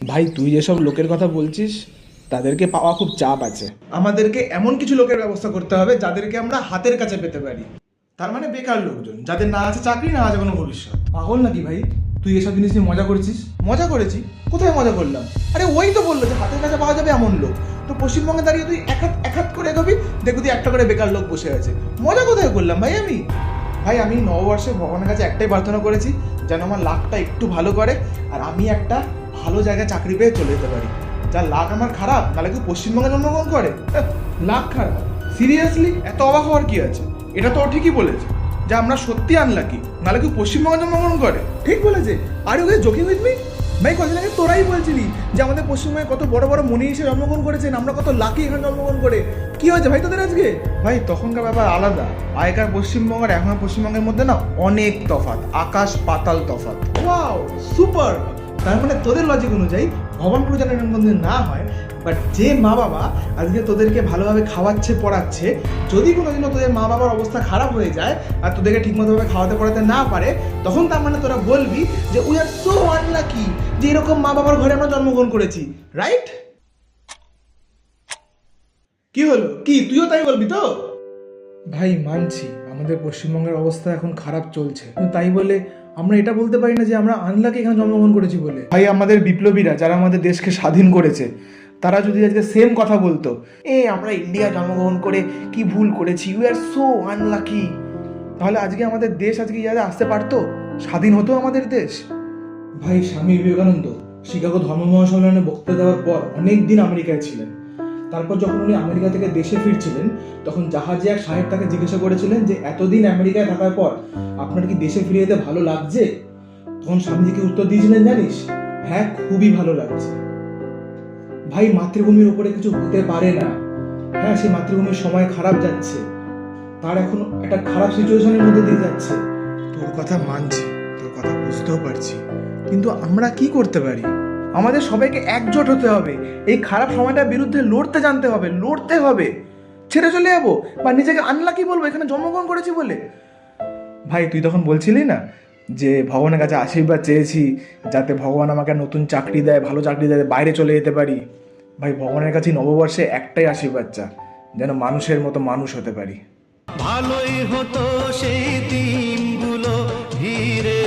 ভাই তুই যেসব লোকের কথা বলছিস তাদেরকে পাওয়া খুব চাপ আছে। আমাদেরকে এমন কিছু লোকের ব্যবস্থা করতে হবে যাদেরকে আমরা হাতের কাছে পেতে পারি। তার মানে বেকার লোকজন, যাদের না আছে চাকরি, না আছে কোনো ভবিষ্যৎ। পাগল নাকি ভাই তুই এসব জিনিস নিয়ে মজা করছিস? মজা করেছি? কোথায় মজা করলাম? আরে ওই তো বললো যে হাতের কাছে পাওয়া যাবে এমন লোক। তো পশ্চিমবঙ্গে দাঁড়িয়ে তুই এক হাত করে এগোবি, দেখবি তুই একটা করে বেকার লোক বসে আছে। মজা কোথায় করলাম ভাই আমি? ভাই আমি নববর্ষে ভগবানের কাছে একটাই প্রার্থনা করেছি, যেন আমার লাকটা একটু ভালো করে আর আমি একটা ভালো জায়গায় চাকরি পেয়ে চলে যেতে পারি। যার লাক আমার খারাপ, নাহলে কেউ পশ্চিমবঙ্গে জন্মগ্রহণ করে? লাক খারাপ? সিরিয়াসলি? এত অবাক হওয়ার কি আছে? এটা তো ও ঠিকই বলেছে যে আমরা সত্যি আনলাকি, নাহলে কেউ পশ্চিমবঙ্গে জন্মগ্রহণ করে। ঠিক বলেছে। আর ওকে জোকিং উইথ মি ভাই, কদিন আগে তোরাই বলছিলি যে আমাদের পশ্চিমবঙ্গে কত বড় বড় মনি হিসেবে জন্মগ্রহণ করেছেন, আমরা কত লাকি এখানে জন্মগ্রহণ করে। কি হয়েছে ভাই তোদের আজকে? ভাই তখনকার ব্যাপার আলাদা। আগেকার পশ্চিমবঙ্গ আর এখনকার পশ্চিমবঙ্গের মধ্যে না অনেক তফাৎ, আকাশ পাতাল তফাৎ। Wow super. তার মানে তোদের লজিক অনুযায়ী ভগবান পুরো যেন এরকম না হয়, বাট যে মা বাবা আজকে তোদেরকে ভালোভাবে খাওয়াচ্ছে পড়াচ্ছে, যদি কোনোদিনও তোদের মা বাবার অবস্থা খারাপ হয়ে যায় আর তোদেরকে ঠিকমতোভাবে খাওয়াতে পড়াতে না পারে, তখন তার মানে তোরা বলবি যে উই আর সো আনলাকি যে এরকম মা বাবার ঘরে আমরা জন্মগ্রহণ করেছি, রাইট? কি হলো, কি তুইও তাই বলবি তো? ভাই মানছি আমাদের পশ্চিমবঙ্গের অবস্থা এখন খারাপ চলছে, কিন্তু তাই বলে আমরা এটা বলতে পারি না যে আমরা আনলাকি এখানে জন্মগ্রহণ করেছি বলে। ভাই আমাদের বিপ্লবীরা যারা আমাদের দেশকে স্বাধীন করেছে, তারা যদি আজকে সেম কথা বলতো, আমরা ইন্ডিয়া জন্মগ্রহণ করে কি ভুল করেছি, উই আর সো আনলাকি, তাহলে আজকে আমাদের দেশ আজকে ইয়াতে আসতে পারতো, স্বাধীন হতো আমাদের দেশ। ভাই স্বামী বিবেকানন্দ শিকাগো ধর্ম মহাসম্মেলনে বক্তৃতা দেওয়ার পর অনেক দিন আমেরিকায় ছিলেন। তারপর যখন উনি আমেরিকা থেকে দেশে ফিরছিলেন, তখন জাহাজে এক সাহেব তাকে জিজ্ঞাসা করেছিলেন যে এতদিন আমেরিকায় থাকার পর আপনার কি দেশে ফিরে যেতে ভালো লাগছে? তখন স্বামীজিকে উত্তর দিয়েছিলেন জানিস? হ্যাঁ, খুবই ভালো লাগছে। ভাই মাতৃভূমির উপরে কিছু হতে পারে না। হ্যাঁ, সেই মাতৃভূমির সময় খারাপ যাচ্ছে, তার এখন একটা খারাপ সিচুয়েশনের মধ্যে দিয়ে যাচ্ছে। তোর কথা মানছি, তোর কথা বুঝতেও পারছি, কিন্তু আমরা কি করতে পারি? আমাদের সবাইকে একজোট হতে হবে, এই খারাপ সময়টার বিরুদ্ধে লড়তে জানতে হবে, লড়তে হবে। ছেড়ে চলে যাবো বা নিজেকে আনলাকি বলবো এখানে জন্মগ্রহণ করেছি বলে? ভাই তুই তখন বলছিলি না যে ভগবানের কাছে আশীর্বাদ চেয়েছি যাতে ভগবান আমাকে নতুন চাকরি দেয়, ভালো চাকরি দেয়, বাইরে চলে যেতে পারি। ভাই ভগবানের কাছে নববর্ষে একটাই আশীর্বাদ চা, যেন মানুষের মতো মানুষ হতে পারি। ভালোই হতো সেই দিনগুলো ধীরে